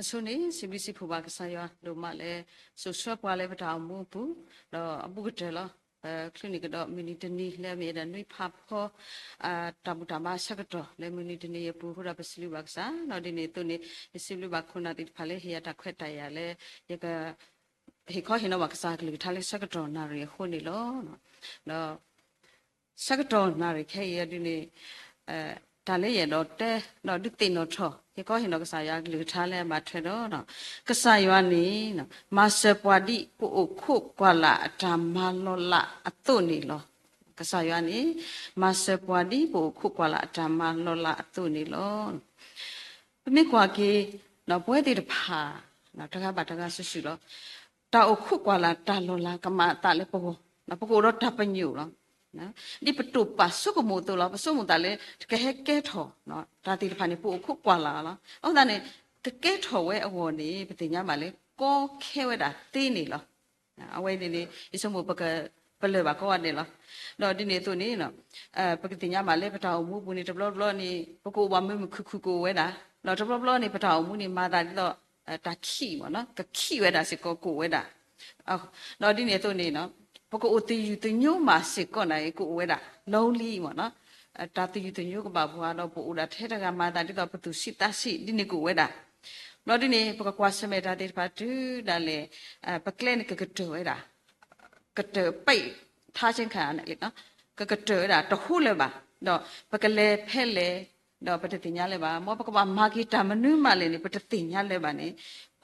ဆိုနေစီဘီစီဖူပါကစားရလို့မလဲဆိုဆွပွားလဲပတောင်မှုဘူးတော့အပုကတဲလောคลินิกတော့မီနီတနီလဲမြေတဲ့နွိဖပ်ခေါ်တမူတမဆက်တော့လဲမီနီတနီရပူဟရပစလူဘက်စာတော့ဒီနေ့သူနေစလူဘက်ခုနာတိဖလဲဟီယတာခွက်တရလဲရကဟီခေါ်ဟိနဝကစားကလေးထားလဲဆက်တော့နာရခုနေလောနော်ဆက်တော့နာရခဲရဒီနေ့ဒါလေးရတော့တဲတော့ဒီတင်တော့ထောဒီကောဟင်တော့ကစားရလူထားလဲမှာထွတော့နော်ကစားရွာနေနော်မာစပွားဒီပိုခုကွာလာအတာမလောလာအတုနေလောကစားရွာနေမာစပွားဒီပိုခုကွာလာအတာမလောလာအတုနေလောပမိကွာကေနော်ပွဲတိတဖာနော်တကားပါတကားဆူဆူလောတာအခုကွာလာတာလောလာကမတာလဲပိုနော်ပကိုတော့တပ်ပညူလောနော်ဒီပတူပါစုကမို့တော့ပစုမတလည်းကဲကဲထော်နော်ဒါတိတဖာနေပို့ခုကွာလာလားဟုတ်တယ်နဲ့ကဲထော်ဝဲအဝေါ်နေပတင်ညမှာလေကောခဲဝဲတာတင်းနေလားအဝဲနေနေအစမပကပလဲပါကောနေလားတော့ဒီနေသူနေနော်ပကတင်ညမှာလေပတောင်မှုပူနေတဘလဘလနေပကိုဘာမခုကိုဝဲတာတော့တဘလဘလနေပတောင်မှုနေမာတာတော့တာခိမနော်ကခိဝဲတာစကောကိုဝဲတာတော့ဒီနေသူနေနော်ပကိုအတီယူတညိုမှာစစ်ကောနိုင်ကိုဝဲတာလုံးလီမနော်တာတီယူတညိုကဘာဘွားတော့ပို့တာထဲတကမာတာတိတော့ပသူစစ်တစီဒီနေကိုဝဲတာတော့ဒီနေပကကွာစမေတာတိပါတူဒါလေပကလန်ကကတိုဝဲတာကတပိတ်ထားချင်းခံရတယ်လေနော်ကတိုတာတခုလည်းပါတော့ပကလေဖဲလေတော့ပတတိညာလည်းပါမောပကဘာမာဂီတာမနုမလည်းနေပတတိညာလည်းပါနေ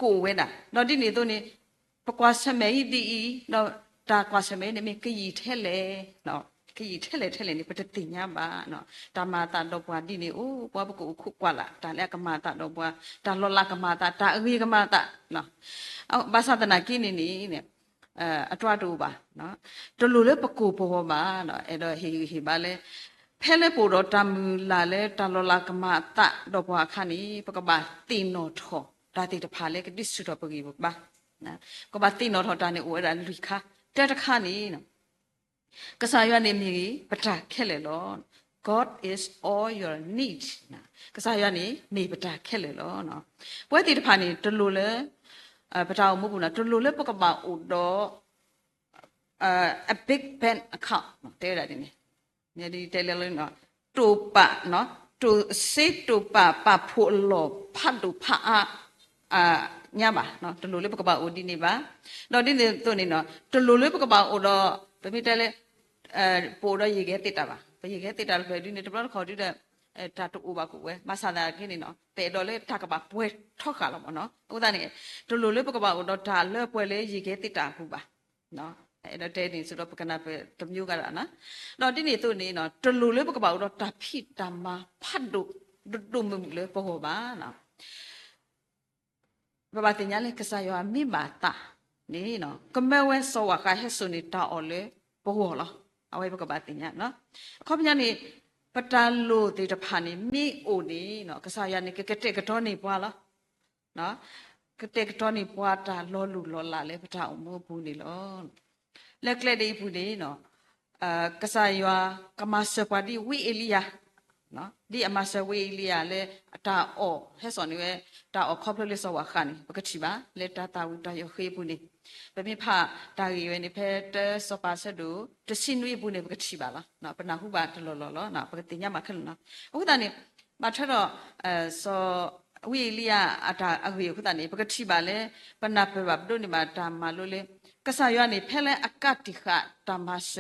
ကိုဝဲတာတော့ဒီနေသူနေပကွာစမေဒီတော့တာကွာစမဲနေမကီထဲလေနော်ကီထဲလေနေပတတိညာပါနော်တာမာတာတော့ဘွားဒီနေအိုးဘွားပကူခုကွာလာတာလည်းကမာတာတော့ဘွားတာလောလာကမာတာတာအဝေးကမာတာနော်အော်ဘာသာတနာကိနေနေအထွတ်တူပါနော်တလူလေပကူပေါ်ပါနော်အဲ့တော့ဟီပါလေဖဲလေပို့တော့တမူလာလေတာလောလာကမာတာတော့ဘွားခါနီပကပါတင်နော်ထောဒါတိတဖာလေကတိစုတော့ပကီပါနော်ကဘာတင်နော်ထောတာနေဝဲတာလူခါတဲ့တခါနေနော်ကစားရွာနေမြေပတာခက်လေလော God is all your need နော်ကစားရွာနေမြေပတာခက်လေလောနော်ပွဲတီတဖာနေတလူလေပတာမဟုတ်ဘူးနော်တလူလေပကပအိုတော့a big bank account တဲ့ရတယ်နေမြေဒီတဲလေနော်တူပနော်တူစစ်တူပဖို့လောဖတ်တူဖညပါနော်တလူလေးပကပအိုဒီနေပါတော့ဒီနေသူနေနော်တလူလေးပကပအိုတော့ဗမိတဲလေပိုတော့ရေခဲတစ်တာပါရေခဲတစ်တာလို့ဒီနေတပတော့ခေါ်ဒီတဲ့တာတူပါကူဝဲမဆာတာခင်းနေနော်တဲ့တော့လေတာကပါပွဲထောက်ခါလို့မနော်ဥဒနေတလူလေးပကပအိုတော့ဒါလဲပွဲလေရေခဲတစ်တာကူပါနော်အဲ့တော့တဲနေဆိုတော့ပကနာပဲတမျိုးကတာနော်တော့ဒီနေသူနေနော်တလူလေးပကပအိုတော့တာဖိတာမဖတ်တို့ဒုမမှုလေပေါ်ပါနော်ဘာဘာတင်ညာလေကစားရွာမိမာတာနေနော်ကမဲဝဲစောဝါခါဟဲဆုနေတာအော်လေဘောလားအဝဲဘကဘာတင်ညာနော်ခေါပညာနေပတလို့တေတဖာနေမိအိုနေနော်ကစားရွာနေကတဲ့ကတော့နေပွားလားနော်ကတဲ့ကတော့နေပွားတာလောလူလောလာလေပထအမိုးဘူးနေလောလက်ကလက်ဒီဘူးနေနော်ကစားရွာကမစပဒီဝီအီလီယာနော်ဒီအမဆဝေးလီယာလေတာအောဟဲဆော်နေဝဲတာအောခေါပလလေးဆောဝါခါနေပကတိပါလေတာဝူတာရခေဘူးနေဗမိဖတာရီဝဲနေဖဲတစောပါဆက်တို့တစင်နွေဘူးနေပကတိပါလားနော်ပနာဟုပါတလောလောလောနော်ပကတိညမှာခက်နော်အခုတနေမထတော့စောဝေးလီယာအတာအဝေးခုတနေပကတိပါလေပနာပဘတို့နေမှာတာမလို့လေကဆာရွာနေဖဲလဲအကတိခတာမဆ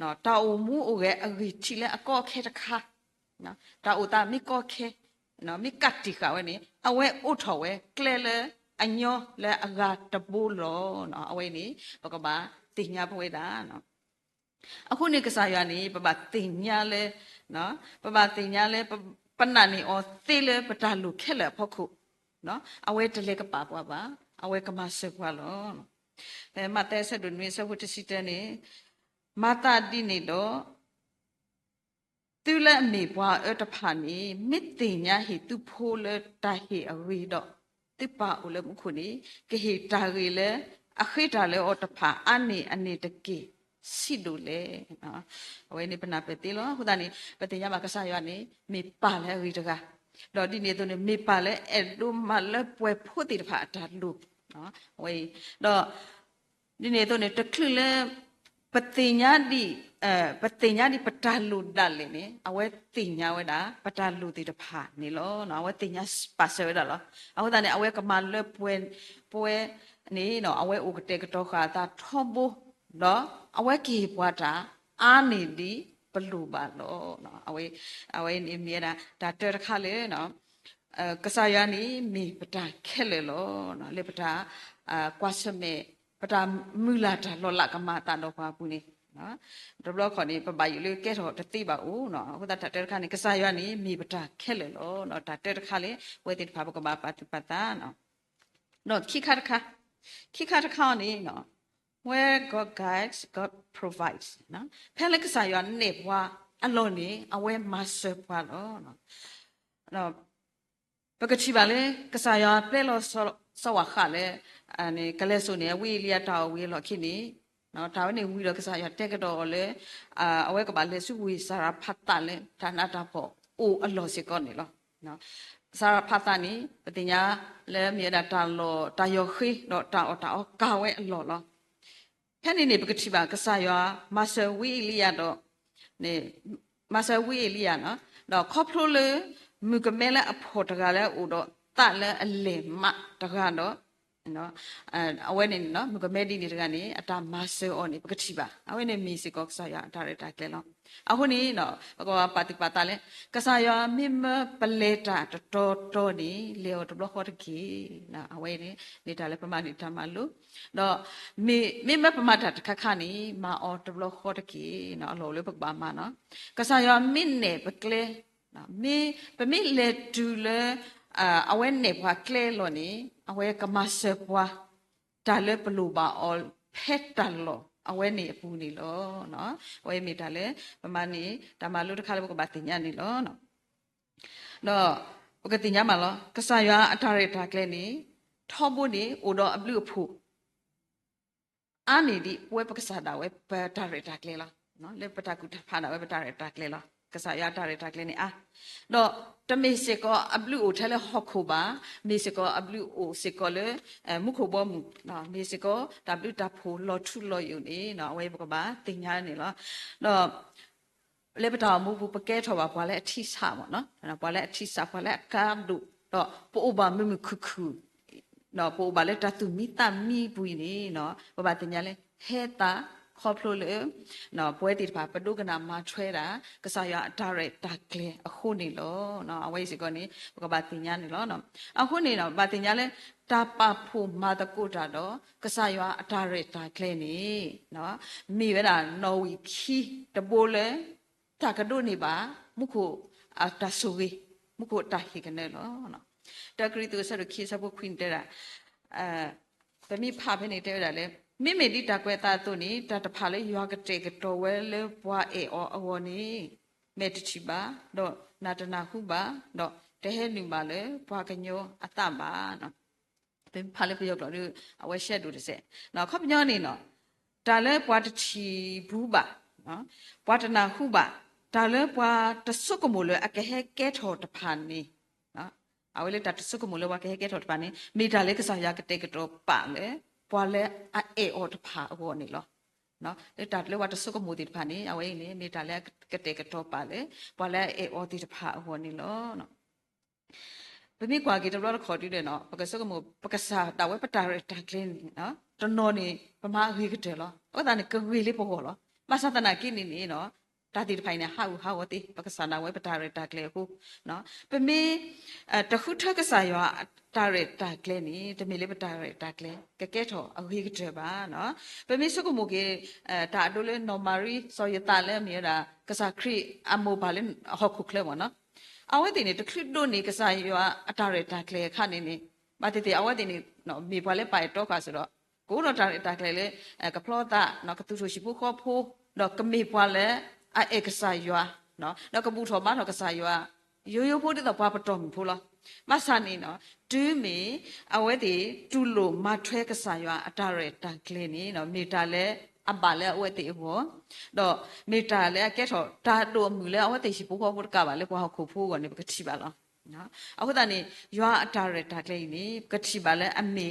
နော်တာအုံမှုအိုရဲ့အဝေးချီလဲအကောခဲတခါနော်ဒါဥတာမိကောခဲနော်မိကတ်တိခဝဲနေအဝဲဥထော်ဝဲကလဲလဲအညောလဲအဂါတပူလောနော်အဝဲနေဘကဘာတင်ညာပွဲတာနော်အခုနေကစားရနေပပတင်ညာလဲနော်ပပတင်ညာလဲပနနေအောသေးလဲပတာလူခက်လဲဖို့ခုနော်အဝဲတလဲကပါပွားပါအဝဲကမဆက်ပွားလောဘယ်မတဲဆက်ဒုနေဆက်ဝတ်စီတဲနေမာတာဒီနေတော့သူလည်းအမေဘွားအတဖာနေမိတင်ညာဟိသူဖိုးလေတာဟိအဝေတော့တိပါဦးလည်းမခုနေကဟိတာရီလေအခိတာလေအတဖာအနေတကေစီတို့လေနော်အဝေးနေပနာပဲတေလောဟိုတာနေပတင်ညာမကဆာရွာနေမေပါလေဝီတက ดอดีเนี่ยตัวเนี่ยมีปาเลยเอ็ดดูมาเลยป่วยพูดติดผ่าตัดลูกเนาะไว้ดอดีเนี่ยตัวเนี่ยตะคลื่นเลยปฏิญญาดิปฏิญญาดิปตาลูดัลเลยเนี่ยเอาไว้ติญญาไว้ด่าปตาลูติดผ่านี่ล้อเนาะเอาไว้ติญญาปัสเซอร์ด่าล้อเอาแต่เนี่ยเอาไว้กำมาเลยป่วยนี่เนาะเอาไว้อุกเตกตอขาตาทอบูเนาะเอาไว้กี่ปวดตาอานี่ดีปลูบาล้อเนาะเอาไว้นี่มีนะตาเตอร์คาเลยเนาะกษายานี่มีปตาแค่เลยล้อเนาะเลยปตากว่าสเมปตามือลาตาลอละกมาตาดอกพาปุนี่เนาะดบลอขอนี่ปบายอยู่เลยแก่ถอตติบาอูเนาะก็ตาเตอร์คานี่กษายานี่มีปตาแค่เลยล้อเนาะตาเตอร์คาเลยเวติพาบกบาปตาเนาะเนาะขี้คาดนี่เนาะ where God guides God provides เนาะแพลกษายานี่ว่าอโลนี่เอาไว้มาเสิร์ฟว่าล้อเนาะเนาะปกติบาเลยกษายาเปลโลสวะขะเลยอันนี้ก็เลยส่วนเนี่ยวิเลียตาวิหลอกขี้นี้เนาะท้าวนี่วิหลอกกษายาเตกดอเลยเอาไว้กับบาเลยสุวิสารพัดตาเลยฐานะตาพอโอ้อโลสิก่อนนี่ล้อเนาะสารพัดตานี่ปฏิญญาเลยมีดาตาโลตายอขีดอตาออกาไว้อโลล้อแค่นี้ปกติบากษายามาเซวิเลียดอนี่มาเซวิเลียเนาะดอกครอบครัวเลยมือก็แม่และอภอตกาแล้วอุดตะและอเลมะตกาเนาะเนาะเอาไว้เนี่ยเนาะมือก็แม่ดีนี่ตกานี่อัตมาเซออนี่ปกติบาเอาไว้เนี่ยมีสิกอกษายาตาเรตาเกลเนาะเอาคนนี้เนาะก็ปฏิปตาเลยกษายามิมเปเลตาโตนี่เลียวตบล็อกฮอตกีนะเอาไว้เนี่ยนี่ตาเลยประมาณนี้ทำมาลุเนาะมิมประมาณทักขานี่มาออตบล็อกฮอตกีเนาะโลเลยปกบามาเนาะกษายามินเนี่ยปกเลมีเป็นมีเลดูเลยเอาไว้เน็บว่าเคลโลนี่เอาไว้กมาเสพว่าตาเลปลูบาออลเพชรตัลโลเอาไว้เน็บปูนี่โลเนาะเอาไว้มีตาเลประมาณนี้ตามาลุตคาเลบกบาติญานี่โลเนาะเนาะปกติญามาโลกษายาอัตาเรตาเคลนี่ทอบุนี่อุดออับลูผูอันนี้ดิเว้ปกษาดาเว้ปตาเรตาเคลละเนาะเลปตากุตพานาเว้ปตาเรตาเคลละกษายาตาเรตาเคลนี่อ่ะเนาะตเมสิกออับลูโอเทเลฮอกโคบาเมสิกออับลูโอสิกอเลมุขบอมุเนาะเมสิกอดับลูตาโพลอทุลออยู่นี่เนาะเว้ปกบาติญานี่ละเนาะเลปตามูบุปแกทว่าพอและอธิสามเนาะพอและอธิสาพอและกามดุเนาะปูอบามุคุเนาะปูอบาเลตาตุมิตามีปุยนี่เนาะบาติญาเลเฮตาครอบครัวเลยเนาะป่วยติดผ่าประดูกนามาช่วยละก็สายาตาเรตาเกลอคู่นี่ล้อเนาะเอาไว้สิก่อนนี้ก็บาติญานี่ล้อเนาะเอาคู่นี่เนาะบาติญาเลยตาปาภูมาตะกุตาดอก็สายาตาเรตาเกลนี่เนาะมีเวลาโนวิคีตะโบเลยตากระดูนี่บามุขุอาตาสุวีมุขุตาฮิกันเนล้อเนาะตากรีตัวสรุคีสบุควินเตระแต่มีภาพให้ในเตระเลยมิเมดิตากเวตาตัวนี้ตาตะพาเลยยัวกเตกตัวเวลปัวเอออวนี้เมตชิบาดอนาตนาคุบาดอเตเฮนิบาเลยปัวกันโยอัตตาบาเนาะเป็นพาเลยประโยคเราดูเอาไว้เช็ดดูดิเสเนาะข้อพย้อนนี่เนาะตาเลยปัวตชีบูบาเนาะปัวตนาคุบาตาเลยปัวตสุกมุเลยอะเกเฮเกทอตพานนี่เนาะเอาไว้เลยตาตสุกมุเลยว่าเกเฮเกทอตพานนี่มีตาเลยก็สายากเตกตัวปาเลยพอแล้วเออตพาอวนี่หรอเนาะเดี๋ยวตัดเลยว่าจะสุกมูติดพานี้เอาไว้นี่มีตาแล้วกระเตกระโตปาเลยพอแล้วเออติดพาอวนี่หรอเนาะเป็นมีกว่ากี่ตัวเราขอดีเลยเนาะปกติสุกมูปกติศาสตร์ดาวไว้ปตาเรตาเกลนเนาะตอนนอนนี่ประมาณวีก็เจอหรอก็ตอนนี้ก็วีลิปโหหรอมาสัตนากินนี่เนาะตาติดภายในห้าวติปกติศาสตร์ดาวไว้ปตาเรตาเกลกูเนาะเป็นมีตะคุทกษายว่าตาเรตาเกลนี่จะมีเลปตาเรตาเกลก็แก่ถอเอาวีก็เจอบ้าเนาะเป็นมีสุกมูเกตาดูเลยนอมารีซอยตาเลยมีอะไรกษาครีอโมบาลฮอกคุกเลยวะเนาะเอาไว้ตีนี่ตะคลิดโดนนี่กษาอยู่ว่าตาเรตาเกลขันนี่มาตีเอาไว้ตีนี่เนาะมีพอเลยไปโตกัสเนาะกูเนาะตาเรตาเกลเลยกับพลอตาเนาะกตุสุชิบุข้อพูเนาะก็มีพอเลยเอกษาอยู่เนาะแล้วก็บูทอมาเนาะกษาอยู่โยพูดที่ต่อปาปตอมพูดละมาสานี่เนาะดูมีเอาไว้ตีดูโลมาเทกษาอยู่ตาเรตาเกลนี่เนาะมีตาเลยอับบาเลยเอาไว้ตีหัวดอกมีตาเลยแกถอตาดวมมือเลยเอาไว้ตีชิบุข้อพูดกับอะไรพวกเขาคู่พูกันนี่ก็ชิบะละ နော်အခုတည်းရွာအတားရတာကလေးနေကတိပါလဲအမေ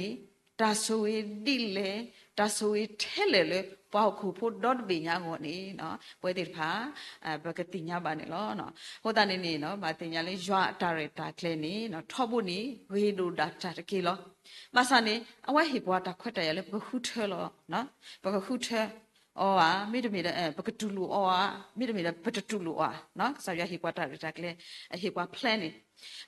တာဆိုရီဒီလေတာဆိုရီထဲလေပေါခုဖို့ဒေါ်ဘီညာကိုနေနော်ပွဲတိဖာဘကတိညာပါနေလောနော်ဟိုတည်းနေနော်ဗာတင်ညာလေးရွာအတားရတာကလေးနေနော်ထော့ဖို့နေဝေဒူဒါတာတကေလောမဆာနေအဝဲဟိဘွားတာခွတ်တယ်လေဘခုထဲလောနော်ဘခုထဲအော်မိတမီတဲ့ဘကတူလူအော်မိတမီတဲ့ဘတတူလူအော်နော်ဆာရဟိဘွားတာတာကလေးဟိဘွား plan နေ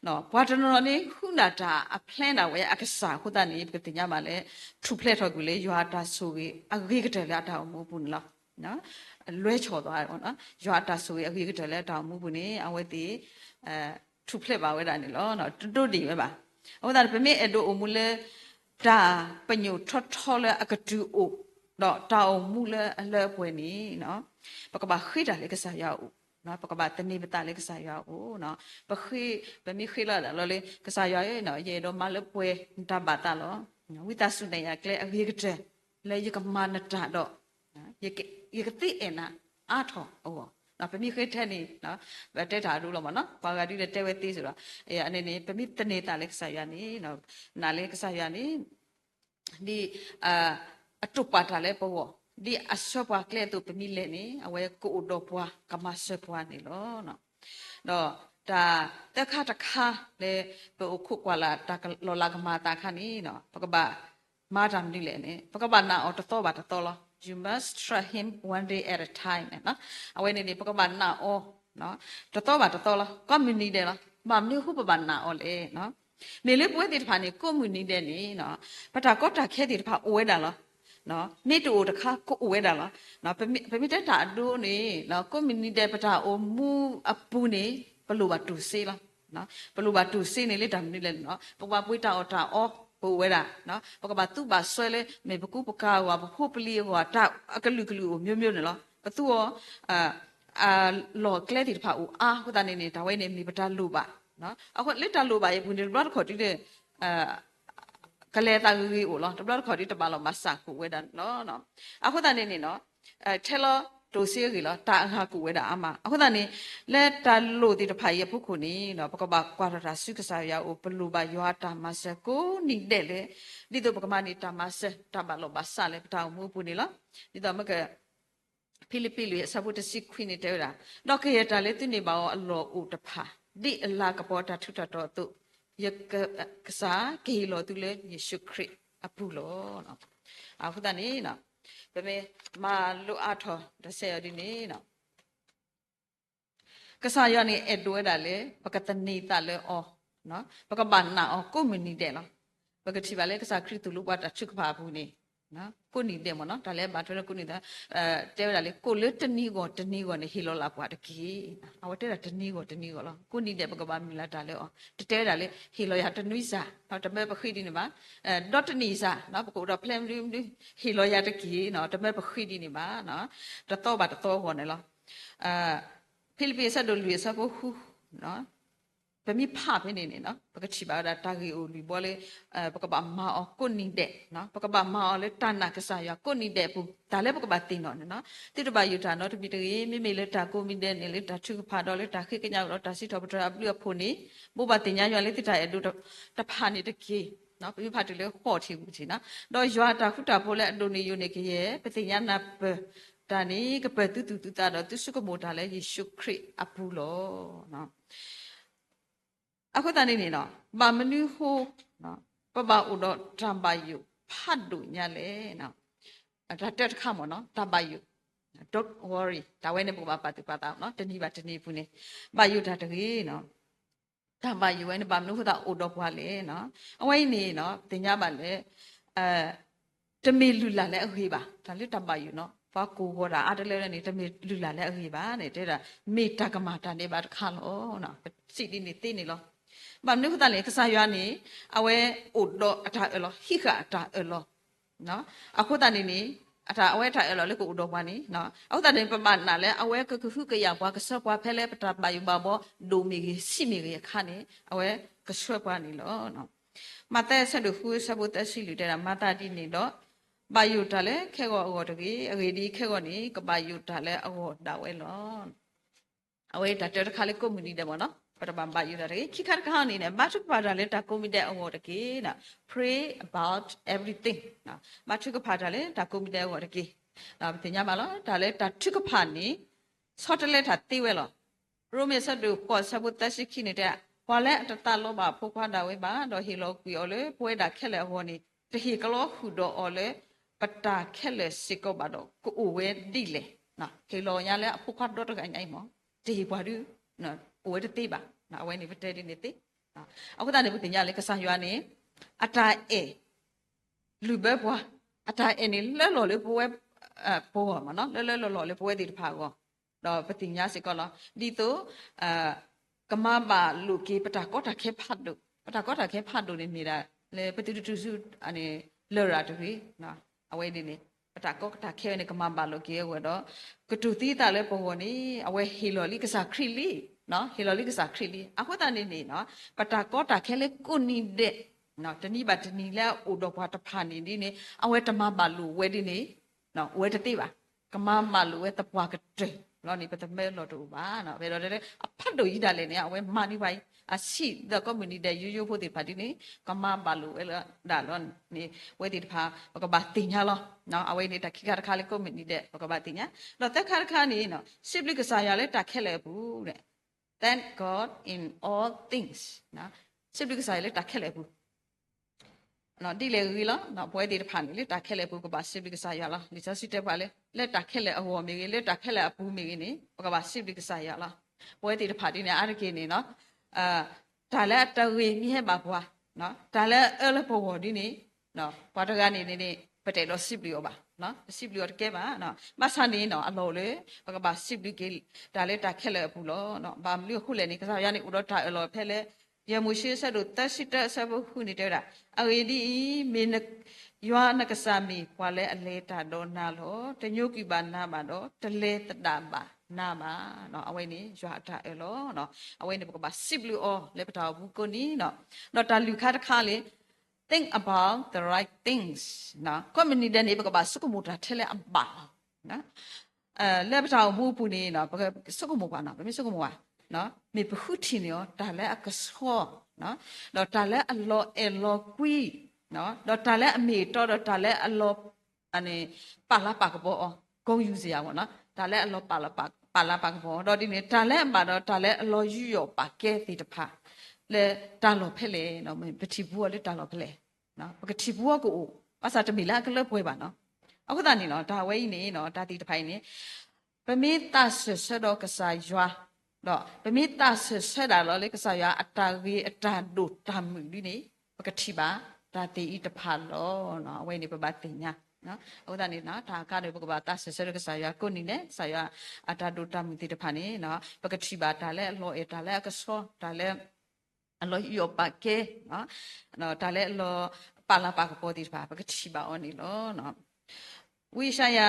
နော်ဘွားတနော်နေခုနာတာအ plan တာဝဲအကစားခုတနေဘကတင်ညာမှာလေ true play ထော်ကူလေရွာတာဆိုကြီးအဂိကတယ်လာတာမို့ဘူးနော်နော်လွဲချော်သွားတယ်ပေါ့နော်ရွာတာဆိုကြီးအဂိကတယ်လာတာမို့ဘူးနေအဝဲတီtrue play ပါဝဲတာနေလောနော်တူတီပဲပါဟိုဒါပမေအဒိုအမူလေတာပညုထော့ထော်လေအကတူအိုတော့တောင်မူလေအလဲပွဲနေနော်ပကဘာခိတာလေကစားရအောင်နော်ပကဘာတနေပတာလေကစားရအောင်နော်ပခိပမိခိလာလောလေကစားရရဲ့နော်ရေတော့မလဲပွဲတဘာတာလောဝိတဆုနေရကလေအဝေကတဲ့လေယကမနတာတော့ယကတိအနာအာထောအောနော်ပမိခိထဲနေနော်ဗတက်တာတို့လောမနော်ဘာဂတိတဲ့တဲဝဲသေးဆိုတော့အနေနဲ့ပမိတနေတာလေကစားရနေနော်နာလေကစားရနေဒီအတုပါတာလေပေါ့ဒီအစောပွားကလေတူပမိလေနေအဝဲကိုတော့ပွားကမဆေပွားနေလောနော်တော့ဒါတခါတခါလေပိုခုကွာလာတကလောလာကမာတာခနီနော်ပကဘာမာတမ်ဒီလေနေပကဘာနာအော်တော်ဘာတော်လော you must try him one day at a time နော်အဝဲနေပကဘာနာအော်နော်တော်ဘာတော်လော community လားမမလို့ခုပဘာနာအော်လေနော်နေလေပွဲတိတဖာနေ community တဲ့နေနော်ပတာကောတာခဲတိတဖာအိုဝဲတာလားနော်နေတူတခါကိုဝဲတာလားနော်ပမိတက်တာအတူနေနော်ကွန်မြူနတီပတာအိုမူအပူနေဘလို့ပါတူစေးလားနော်ဘလို့ပါတူစေးနေလေတမ်းနေလေနော်ပပပွေးတာအော်ပူဝဲတာနော်ပကဘာသူပါဆွဲလေမေပကူပကာဝါပဖို့ပလီဟောတာအကလူကလူမျိုးမျိုးနေလားပသူရောလောကလေတိဖာအိုအာဟိုတနေဒါဝဲနေမိပတာလူပါနော်အခုလက်တာလူပါရေဘူးနေဘတ်ခေါ်တိတဲ့ကလေးတာကြီးကိုလောတဘလခေါ်ဒီတပါလောမဆာကိုဝဲတာနော်အခုတနေနေနော်ထဲလောတိုစီကြီးလောတာအခါကိုဝဲတာအမအခုတနေလက်တာလို့ဒီတဖိုင်ရဖုခုနေနော်ပကပကွာတာစုကစားရအိုဘလူပါရွာတာမဆကိုနိတဲ့လေဒီတော့ပကမနေတာမဆတပါလောမဆာလေပတောင်မှုပူနေလောဒီတော့မကဖိလိပ္ပိလူရဲ့ဆဘုတစီခွိနေတဲ့တာတော့ခေတာလေသူနေပါအလောအိုတဖာဒီအလာကပေါ်တာထုတတော်သူယကစားကေလောသူလေယေရှုခရစ်အပူလောနော်အခုတနေနော်ဘယ်မဲမာလူအထောတဆယ်ရဒီနေနော်ကစားရနေအတွဲတာလေပကတနေတာလေအော်နော်ပကဘာနာအော်ကိုမနီတဲ့နော်ပကတိပါလေကစားခရစ်သူလူဘတ်ချုကပါဘူးနေနော်ကိုနီတဲ့မနော်ဒါလည်းဘာထွဲကိုနေတာတဲတာလေကိုလေတနီကိုနေဟီလောလာပွားတကီအဝတဲတာတနီကိုလောကိုနီတဲ့ပကဘာမီလာတာလေအော်တဲတာလေဟီလောရတနွိစာနော်တမဲပခိဒီနေပါဒေါတနီစာနော်ပကိုတော့ဖလမ်ရီဟီလောရတကီနော်တမဲပခိဒီနေပါနော်တတော့ပါတတော့ဟောနေလောဖိလိပ္ပိဆတ်တို့လူရစဖို့ဟူနော်ပမိဖပဲနေနော်ပကတိပါတာတာဂီအိုလီဘောလေပကဘာမာအောကိုနီတဲ့နော်ပကဘာမာအောလေတနာကစားရကိုနီတဲ့ဘူးဒါလည်းပကဘာတင်တော့နော်တိတပါယူတာနော်တပီတကြီးမိမိလေတာကိုမိတဲ့နေလေတာထုဖာတော့လေတာခိကညောက်တော့တာစီတော်ပထအပလူဖို့နေဘိုးဘာတင်ညာရွာလေတိတာအတူတဖာနေတကြီးနော်ပမိဖတူလေဟော့ချီဘူးချီနော်တော့ရွာတာခုတာဖို့လေအတူနေယူနေကြီးရဲ့ပတိညာနာဒါနေကပတူတာတော့သူစုကမိုတာလေယေရှုခရစ်အပူလောနော်အခုတနေနေနော်မမနူဟိုနော်ပပဥတော့တံပါယုဖတ်တို့ညလေနော်ဒါတက်ခါမနော်တံပါယု don't worry ဒါဝဲနေပပပတ်တူပတ်တာနော်တနည်းပါတနည်းဘူးနေပါယုဒါတကြီးနော်တံပါယုဝဲနေပါမနူဟိုတာဥတော့ဘွားလေနော်အဝိနေနော်တင်ကြပါလေတမေလူလာလဲအခေးပါဒါလေတံပါယုနော်ဘာကိုဟောတာအားတလဲနေတမေလူလာလဲအခေးပါနေတဲ့ဒါမေတ္တာကမာတာနေပါတခါလို့နော်စီတီနေသိနေလို့ဘာမနုခတလေကစားရွာနေအဝဲအိုတော့အထာအလောဟိခအထာအလောနော်အခုတနေနေအထာအဝဲထာအလောလေကိုဥတော်ပါနေနော်အခုတနေပမနာလဲအဝဲကခုကရပွားကဆော့ပွားဖဲလဲပတာပါယူပါဘောဒိုမီကြီးစီမီကြီးခါနေအဝဲကဆွဲပွားနေလောနော်မတဲ့ဆက်လို့ဖူးဆဘတ်စီလူတဲ့မတာတိနေတော့ပါယူတာလဲခဲကောအော်တကြီးအဂေဒီခဲကောနေကပါယူတာလဲအော်တာဝဲလောအဝဲတာတခါလေကွန်မြူနီတယ်ပေါ့နော် Pada bamba yu dari kikar kahani ne matuk pada le ta komite award ke na pray about everything na matuk pada le ta komite award ke na betinya malo ta le ta tuk pani sotale ta tiwe lo Rome sadu po sabuta sikhi ne ta kwale ta lo ba phokwa da we ba do hi lo kwi ole pwe da khele ho ni tehi kalo khu do ole pata khele sikko ba do ku we di le na ke lo nya le phokwa do ta kai mo tehi bwa du na we te ba na we ni vete ni te aku ta ne bu tinya le ka sa ywa ni ata e lu be bwa ata e ni le lo le pwe po ma no le lo le pwe di pha go do patinya sikko lo di toကမဘာလူကေပတာကောတာခဲဖတ်တို့ပတာကောတာခဲဖတ်တို့နေမိတာလေပတိတူစုအနေလော်ရာတူပြီနော်အဝဲဒီနေပတာကောတာခဲနေကမဘာလူကေဝတော့ကတူတီတာလေပုံပေါ်နေအဝဲဟီလော်လီကစားခရီလီနော်ဟီလော်လီကစားခရီလီအခုတန်နေနေနော်ပတာကောတာခဲလေကုနီတဲ့နော်တနီးပါတနီးလဲအိုတော့ဘွားတဖာနေနေအဝဲတမဘာလူဝဲဒီနေနော်ဝဲတတိပါကမဘာလူဝဲတပွားကတဲ့လောนี่ปะเมลอตูบาเนาะเวลาเดอพัดโดยีดาเลยเนี่ยเอาไว้มานี่ไว้อาชีพthe community ยูโพติพาดินี่ก็มาบาลูเอลดาลอนนี่เวติพาปกบาติญาลอเนาะเอาไว้นี่ตะคิกาคาเล community ปกบาติญาเนาะตะคาคานี่เนาะซิบลิกษายาเลตะแค่เลบูเด้ thank god in all things นะซิบลิกษายาเลตะแค่เลบูနော်ဒီလေကြီးလားနော်ပွဲဒီတဖာနေလေတာခက်လေဘူးကပါစစ်ဘီကစားရလားဒီစားစစ်တဲ့ပါလေလက်တာခက်လေအဝေါ်မေကြီးလက်တာခက်လေအပူမေကြီးနေကပါစစ်ဘီကစားရလားပွဲဒီတဖာဒီနေအားရကေနေနော်ဒါလည်းတဝေမြဲပါဘွားနော်ဒါလည်းအဲ့လပေါ်ပေါ်ဒီနေနော်ဘာတကနေနေပတဲ့လို့စစ်ဘီရောပါနော်စစ်ဘီရောတကယ်ပါနော်မဆန်နေနော်အလော်လေကပါစစ်ဘီကေဒါလည်းတာခက်လေအပူလို့နော်ဘာမလို့ခုလေနေကစားရနေဥတော့တာအလော်ဖဲလေยามุชีสะดุตัสิตะสะบุหุนิเตระอเวดีเมนยวนกสามีควาเลอเลตาโดนาโลตะญุกิบานาบาโดตะเลตดาบานามาเนาะอเวนี่ยะตาเอโลเนาะอเวนี่บกบาสิบลูอเลปตาบุโกนีเนาะเนาะตาลูคาตะคาเล think about the right things เนาะคอมมินิเดนี่บกบาสุกมุตาเทเลอับบานะเลปตาบุปุนีเนาะบกสุกมุกานะไม่สุกมุกาနော်မေပခုတီနီယောတာလဲအကဆောနော်တော့တာလဲအလောအလောကွီနော်တော့တာလဲအမေတော့တာလဲအလောအနေပါလာပါကဘောဂုံယူစရာပေါ့နော်တာလဲအလောပါလာပါကဘောတော့ဒီနေတာလဲမှာတော့တာလဲအလောယူရောပါကဲတီတဖာလဲတာလောဖက်လေနော်ပတိဘူးကလေတာလောဖက်လေနော်ပကတိဘူးကိုပါစာတမီလာကလပွဲပါနော်အခုတန်နေနော်ဒါဝဲနေနော်ဒါတီတဖိုင်နေပမေတဆဆတော့ကစားရွာတော့ပမိတာဆက်တာလောလေကစားရအတာကြီးအတာဒုတမ်ဒီနေပကတိပါတာတေဤတဖာလောနော်အဝဲနေပပတင်ညာနော်ဥဒနေနော်ဒါကတော့ပကပါတာဆက်ကစားရကိုနေနဲ့စားရအတာဒုတမ်ဒီတဖာနေနော်ပကတိပါဒါလဲအလောဒါလဲကဆောဒါလဲအလောယောပါကေနော်ဒါလဲအလောပါလာပါကပေါ်ဒီတဖာပကတိပါအော်နေလောနော်ဝိရှာယ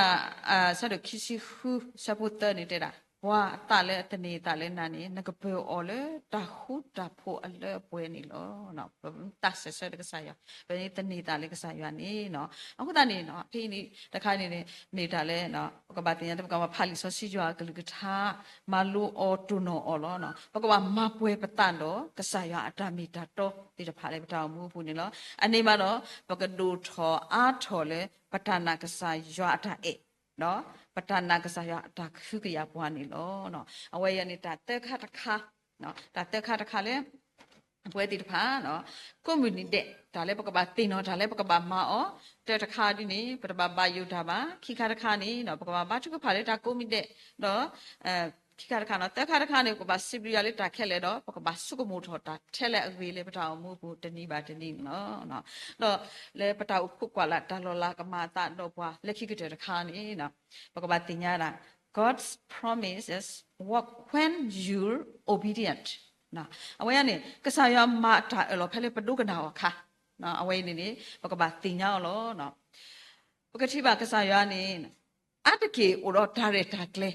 ဆတ်ခိစီဟုစပုတ္တနေတဲ့ဝါတာလဲတနေတာလဲနာနေငကပေအော်လေတာခုတာဖို့အလဲပွဲနေလောနော်တတ်ဆက်ဆက်ကစားရဘယ်တနေတာလဲကစားရနေနော်အခုတနေနော်ဖေးနေတခါနေနေတာလဲနော်ကဘာတင်ရတဲ့ကဘာဖာလီဆိုစီကြွားကလူကထားမလူအော်တူနော်အော်လောနော်ဘကဘာမပွဲပတန်တော့ကစားရအတမီတာတော့ဒီတဖာလဲပတောင်မှုပူနေလောအနေမှာတော့ဘကဒူထောအားထော်လဲပတနာကစားရအတာအေနော်ပတနာကစားရတာခုကရပွားနေလောနော်အဝဲရနေတာတက်ခါတခါနော်ဒါတက်ခါတခါလဲပွဲတီတဖာနော်ကွန်မြူနီတဲ့ဒါလဲပကပါတင်နော်ဒါလဲပကပါမာအောတက်တခါဒီနေပတပါဘာယုတာပါခိခါတခါနေနော်ပကပါဘာချုကဖာလဲဒါကွန်မြူတဲ့နော်ခိခါတခါနော်တက်ခါတခါနေပကပါစီပရီယာလေးတာခက်လဲတော့ပကပါစုကမိုထောတာထဲလဲအဝေးလေးပတောင်မှုဘူးတနီးပါတနီးနော်နော်တော့လဲပတောင်ခုကွာလာတာလောလာကမာတာတော့ဘွာလက်ခိကတဲ့တခါနေနော်ပကပါတင်ညာတာ God's promises work when you're obedient နော်အဝဲကနေကစားရမတာလောဖဲလေပဒုကနာခါနော်အဝဲနေနေပကပါတင်ညာလောနော်ပကတိပါကစားရနေအတကေဥရောဒါရတာကလေ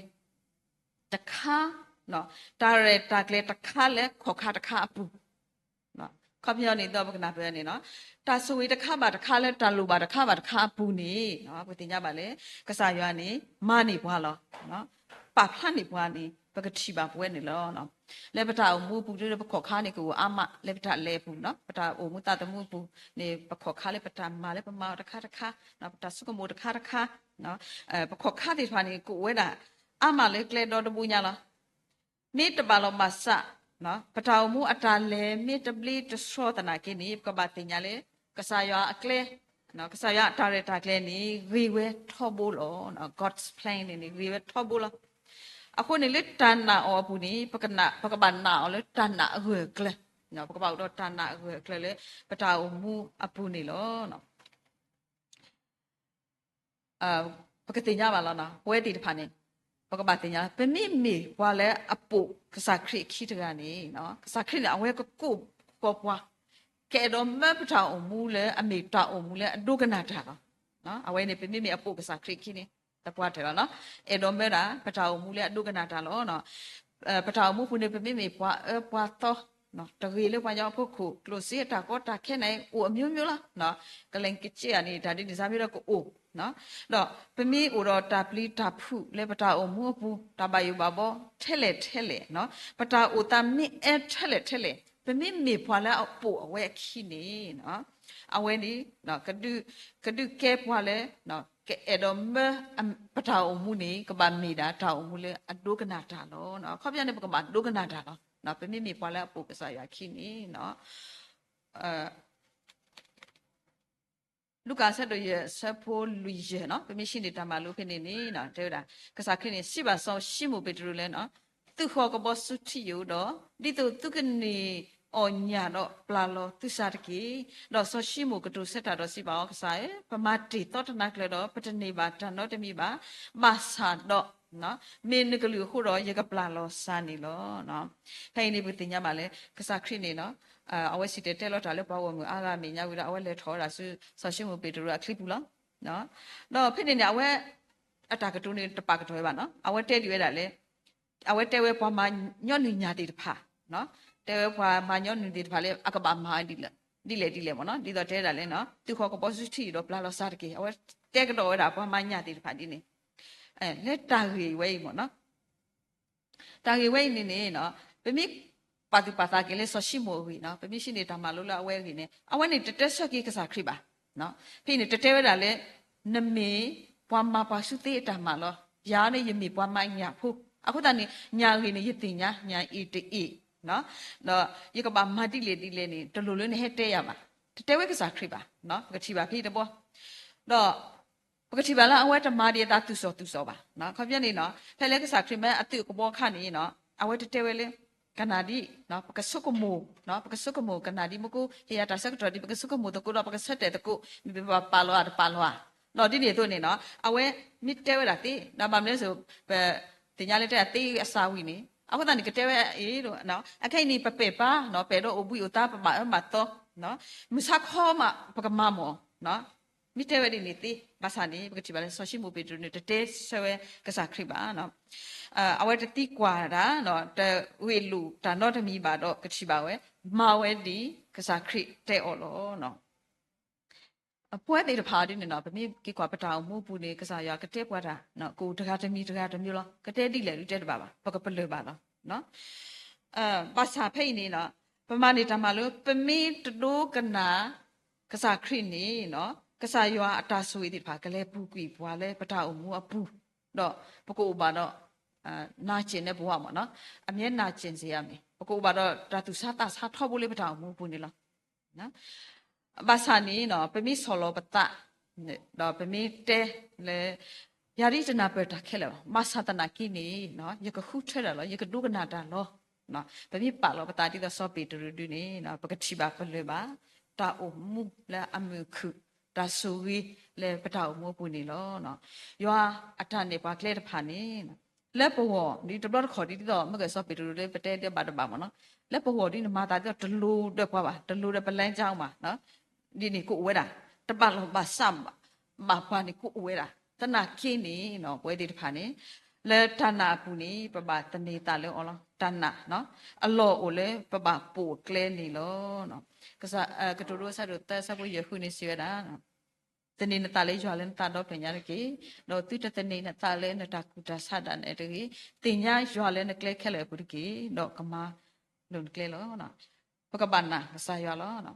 တခါနော်ဒါရတာကလေတခါလဲခေါ်ခါတခါအပူနော်ခေါ်ပြောနေတော့ပကနာပြောနေနော်တာဆွေတခါပါတခါလဲတာလူပါတခါပါတခါပူနေနော်ပတင်ကြပါလေကစားရနေမနေဘွားလောနော်ပါဖတ်နေဘွားနေပကတိပါပွဲနေလောနော် လဲပတာအမှုပူတဲ့ပခော်ခါနေကိုအမလဲပတာလဲပူနော်ပတာအမှုတာတမှုပူနေပခော်ခါလဲပတာမာလဲပမာတခါနော်ပတာစုကမိုတခါနော်ပခော်ခါဒီဖာနေကိုဝဲတာအမလဲကလဲတော်တပူညာလားမိတပါလောမဆာနော်ပတာအမှုအတာလဲမိတပလီတဆောတနာကိနေကဘာတင်ညာလဲကစားရအကလဲနော်ကစားရတာရတာကလဲနေရီဝဲထောဘူလောနော် God's plan နေရီဝဲထောဘူလောအခုနေလေတန်နာအောဘူးနေပကနာပကဘာနာအောလေတန်နာအဝဲကလဲနော်ပကဘာတော့တန်နာအဝဲကလဲလေပတာအမှုအပူနေလောနော်ပကတင်ကြပါလားနော်ဝဲတီတဖာနေပကဘာတင်ကြပမိမိဘွာလဲအပုကစားခရခိတကနေနော်ကစားခရအဝဲကကိုပေါ်ပွားကဲတော့မပတာအမှုလဲအမေတာအမှုလဲအဒုကနာတာနော်အဝဲနေပမိမိအပုကစားခရခိနေတပွားတယ်နော်အဲ့တော့မဲတာပတာအမှုလဲအဒုကနာတာလောနော်ပတာအမှုခုနေပမိမိပွားပွားတော့နော်တရီလေးပွားကြောင့်ဖို့ခုကလို့စီတာကောတာခဲနိုင်အိုအမျိုးမျိုးလားနော်ကလင်ကချီအနေဒါဒီစားပြီးတော့ကိုအိုနော်တော့ပမိအိုတော့တာပလီတာဖုလဲပတာအမှုဘူးတာပါယူပါဘောထဲလေနော်ပတာအိုတာမိအဲထဲလေပမိမိဖွာလဲအပိုအဝဲခိနေနော်အဝဲနေနော်ကဒုကဲဖွာလဲနော်ကဲအဲ့တော့မပတာအမှုနေကဘာမိတာတာအမှုလဲအဒုကနာတာလောနော်ခေါပြနေပကဘာဒုကနာတာလောနော်ပမိမိဖွာလဲအပိုကစားရခိနေနော်လူကဆက်တော့ရဆက်ဖို့လူရနော်ပမိရှိနေတာမလို့ဖြစ်နေနေနော်တဲ့တာကစားခိနေရှိပါဆောင်ရှိမှုပေတရလဲနော်သူခေါ်ကဘောစုတီယောတော့ဒီတော့သူကနေအော်ညာတော့ပလာလောသူစားတကေတော့ဆောရှိမှုကတူဆက်တာတော့စီပါအောင်ကစားရပမတိတောတနာကလေတော့ပတနေပါတန်တော့တမိပါမဆာတော့နော်မင်းကလူဟိုတော့ရကပလာလောစားနေလောနော်ခိုင်နေဘူးတင်ညပါလေကစားခရနေနော်အဝဲစီတဲလောတာလေပေါ့ဝမအားကမညာဝီတော့အဝဲလေထောတာဆောရှိမှုပေတရအခလစ်ဘူးလားနော်တော့ဖြစ်နေတယ်အဝဲအတာကတူနေတပါကတော်ပဲနော်အဝဲတဲရွေးတာလေအဝဲတဲဝဲပွားမှာညော့နေညာတေတဖာနော်တဲဝဲပွားမှာညော့နေတေတဖာလေအကဘာမာဒီလေပေါ့နော်ဒီတော့တဲတာလေနော်သူခေါ်ကပေါ်စတီတော့ပလာလောစားတကေအဝဲတဲကတော့ဝဲတာပွားမှာညာတေတဖာဒီနေလက်တာရီဝဲပေါ့နော်တာရီဝဲနေနေနော်ပမိပါတိပါတာကလေးဆောရှိမိုဝီနော်ပမိရှိနေတာမလို့လားအဝဲကြီးနေအဝဲနေတတက်ဆက်ကြီးကစားခရပါနော်ဖိနေတတဲဝဲတာလေနမေပွားမှာပါစုသေးတာမလို့ယားနေယမိပွားမညာဖို့အခုတည်းညာကြီးနေရတင်ညာအီတီနော်တော့ရကဘာမတိလေတိလေနေတလူလေးနေဟဲ့တဲရပါတဲဝဲကစားခရပါနော်ကတိပါဖိတဘောတော့ပကတိပါလားအဝဲတမာဒီတာသူစောပါနော်ခေါပြနေနော်ဖဲလဲကစားခရမဲအတုကဘောခနေနော်အဝဲတဲဝဲလေကနာဒီနော်ပကဆုကမိုနော်ပကဆုကမိုကနာဒီမကိုဟေရတာဆက်တော်ဒီပကဆုကမိုတကူတော့ပကဆက်တဲ့တကူမိဘပါလောနော်ဒီနေတို့နေနော်အဝဲမြစ်တဲဝဲတာတိဒါမှမလဲဆိုတင်ညာလက်တဲ့အသေးအစာဝီနေအခုတည်းကတဲဝဲအေးတော့နော်အခိုင်နေပပေပါနော်ပေတော့အဘူယတာပမာမတော့နော်မစခေါ်မပကမမောနော်မိတဲဝဲဒီနေတိဘာသာနေပကတိပါလဲဆောရှိမှုပေတို့နေတဲဆွဲကစားခရပါနော်အဝဲတတိကွာတာနော်တဝေလူဒါတော့တမီပါတော့ကတိပါဝဲမာဝဲဒီကစားခရတဲအော်လောနော်အပွဲတေတဖာဒီနေနော်ဗမေကိကွာပတောင်မှုပူနေကစားရကတဲ့ပွားတာနော်ကိုတကားတမီလောကတဲ့တိလေလူတဲ့တပါပကပလွပါနော်နော်ပါစာဖိတ်နေနော်ပမနေတမလို့ပမေတတိုးကနာကစားခရနေနော်ကစားရွာအတာဆွေတိဖာကလေးပူကွီဘွာလဲပတောင်မှုအပူတော့ပကိုပါတော့နာကျင်တဲ့ဘဝမှာနော်အမျက်နာကျင်စေရမယ်ပကိုပါတော့တာသူစားထောက်ဖို့လေးပတောင်မှုပူနေလားနော်ဘာသာနီနော်ပမိဆောလောပတတော့ပမိတဲလေယာရီတနာပတာခဲလောမဆာတနာကိနေနော်ယကခုထဲတယ်လောယကဒုကနာတာလောနော်ပမိပါလောပတာတိတော့စောပေတူဒူနေနော်ပကတိပါပလေပါတာအမှုလာအမှုခုတာဆူဝီလေပတာအမှုပူနေလောနော်ယောအထနေပါကလေတဖာနေနော်လက်ပေါ်ဒီတဘလခေါ်ဒီတော့မကစောပေတူလေပတဲတဲ့ပါတပါမနော်လက်ပေါ်ဒီနမတာတော့ဒလူတဲ့ပွားပါဒလူတဲ့ပလန်းချောင်းပါနော်ဒီနေကိုဝဲတာတပတ်လုံးပါစမ်းမဖွာနေကိုဝဲတာတနာခင်းနေနော်ပွဲဒီတဖာနေလဲတနာပူနေပပတနေတာလဲအော်လားတနာနော်အလော်ကိုလဲပပပိုကလဲနေလောနော်ကစားကတူရိုဆာတို့တက်ဆပ်ဖို့ရခုနေစီရတာနော် tê nê ta lấy cho lên ta đó phải nhá cái đó tuy tê nê ta lên ta cụ ta sát đàn này cái tiền nhá cho lên cái cái lệ bự cái đó cái mà luôn cái đó nó cái bạn na cái sai đó nó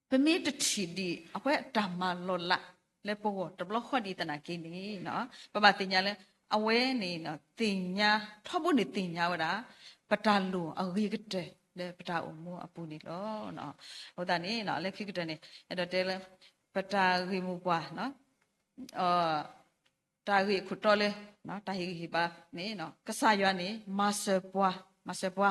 เป็นมีดฉีดดีเอาไว้ดำมาลดละเลยปวดแต่เราข้อดีแต่ไหนกินนี่เนาะประมาณติญญาเลยเอาไว้นี่เนาะติญญาทบุนี่ติญญาวะนะปะตาลูเอาเรียกเตะเลยปะตาอมูอปูนี่ล้อเนาะโอ้ตานี่เนาะเลยคิดกันนี่เดี๋ยวเดี๋ยวเลยปะตาริมูกว่าเนาะเอ่อตาริขุดต่อเลยเนาะตาริบานี่เนาะก็สายวันนี้มาเสปัว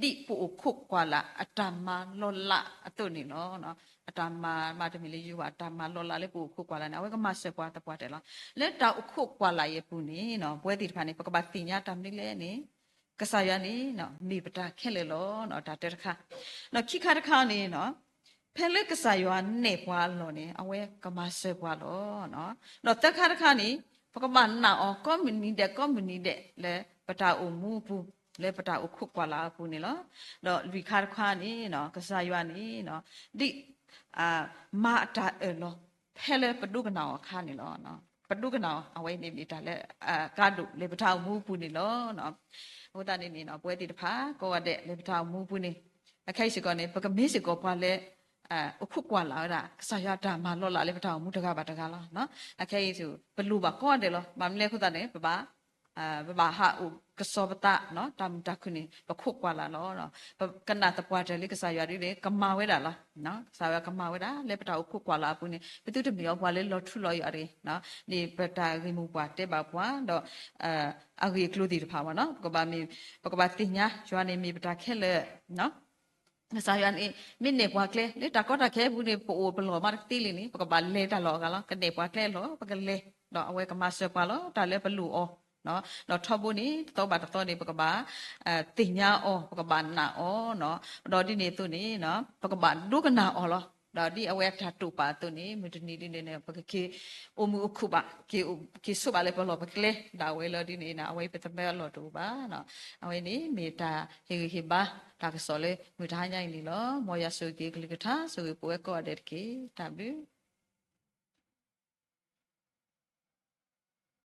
ดิปูคุกกว่าละอัตมาลดละอัตุนี่เนาะအတမမာတမီလေးယူပါအတမလော်လာလေးပူခုကွာလာနေအဝဲကမဆက်ပွားတပွားတယ်လားလက်တောက်ခုကွာလာရဲ့ပူနေနော်ပွဲတီတခါနေပကပတင်ညာတမ်လေးလဲနေကဆာရနေနော်မိပတာခက်လေလောနော်ဒါတက်တခါနော်ခိခါတခါနေနော်ဖဲလက်ကဆာရွာနေပွားလောနေအဝဲကမဆက်ပွားလောနော်တက်ခါတခါနေပကပနာအောကွန်မြူနီတဲ့လဲပတာအုံမူပူလဲပတာအခုကွာလာပူနေလောနော်ဝီခါတခါနေနော်ကဆာရွာနေနော်ဒီมาตาเนาะแพเลปดุกนาวคานี่เนาะปดุกนาวเอาไว้นี่ตาเลกาดุเลปทาวมูปูนี่เนาะโหตานี่เนาะပွဲတိတဖာကောတဲ့လေပทาวมูปูนี่အခိုက်စကောနေပကမေးစကောပါလေအခုကွာလာတာဆာရတာမလောလာလေပทาวมูတကပါတကလားเนาะအခိုက်ဆိုဘလူပါကောတယ်လောမမလဲခုတနေပပบาหาอุกสอบตะเนาะตามตะคุนี่ปะคุกกว่าละเนาะกนาตะปวาเตลิกษายาดิเลกมาเวดาละเนาะสาวกมาเวดาเลปตาอุคุกกว่าละปุนี่ปะตุตะมียวกว่าเลลอทุลอยอะเรเนาะนี่ปะตาริมูกว่าเตบากว่าดอกอะรีคลูดีตะพาวะเนาะก็บามีปะกบาติญญาจวานี่มีปะตาแค่เลเนาะสายันเอมิเนปวาเคลเลตะก็ตะแค่บุนี่ปโอปลอมาติลินี่ปะกบาเลตะลอกะละกะเนปวาเคลลอปะกะเลดอกเอาไว้กมาเสปวาลอตาเลปลูอเนาะเราทบนี่ตัวบาตตัวนี้ปกบาติญญาอ๋อปกบานาอ๋อเนาะดอดีนี่ตัวนี้เนาะปกบาดูกันนาอ๋อเหรอดอดีเอาไว้ทัดตุปาตัวนี้มันจะนี่ดีเนี่ยปกเคอมูอุคุบะเคสุบาเลยปลอปกเลดาวเวลดีนี่นะเอาไว้เป็นตะเบลลอตูบาเนาะเอาไว้นี่เมตาเฮบาตากสอเลมือท้ายใหญ่นี่เหรอมอยาสุกีกลิกทาสุกีปัวก็เด็ดกีตาบิ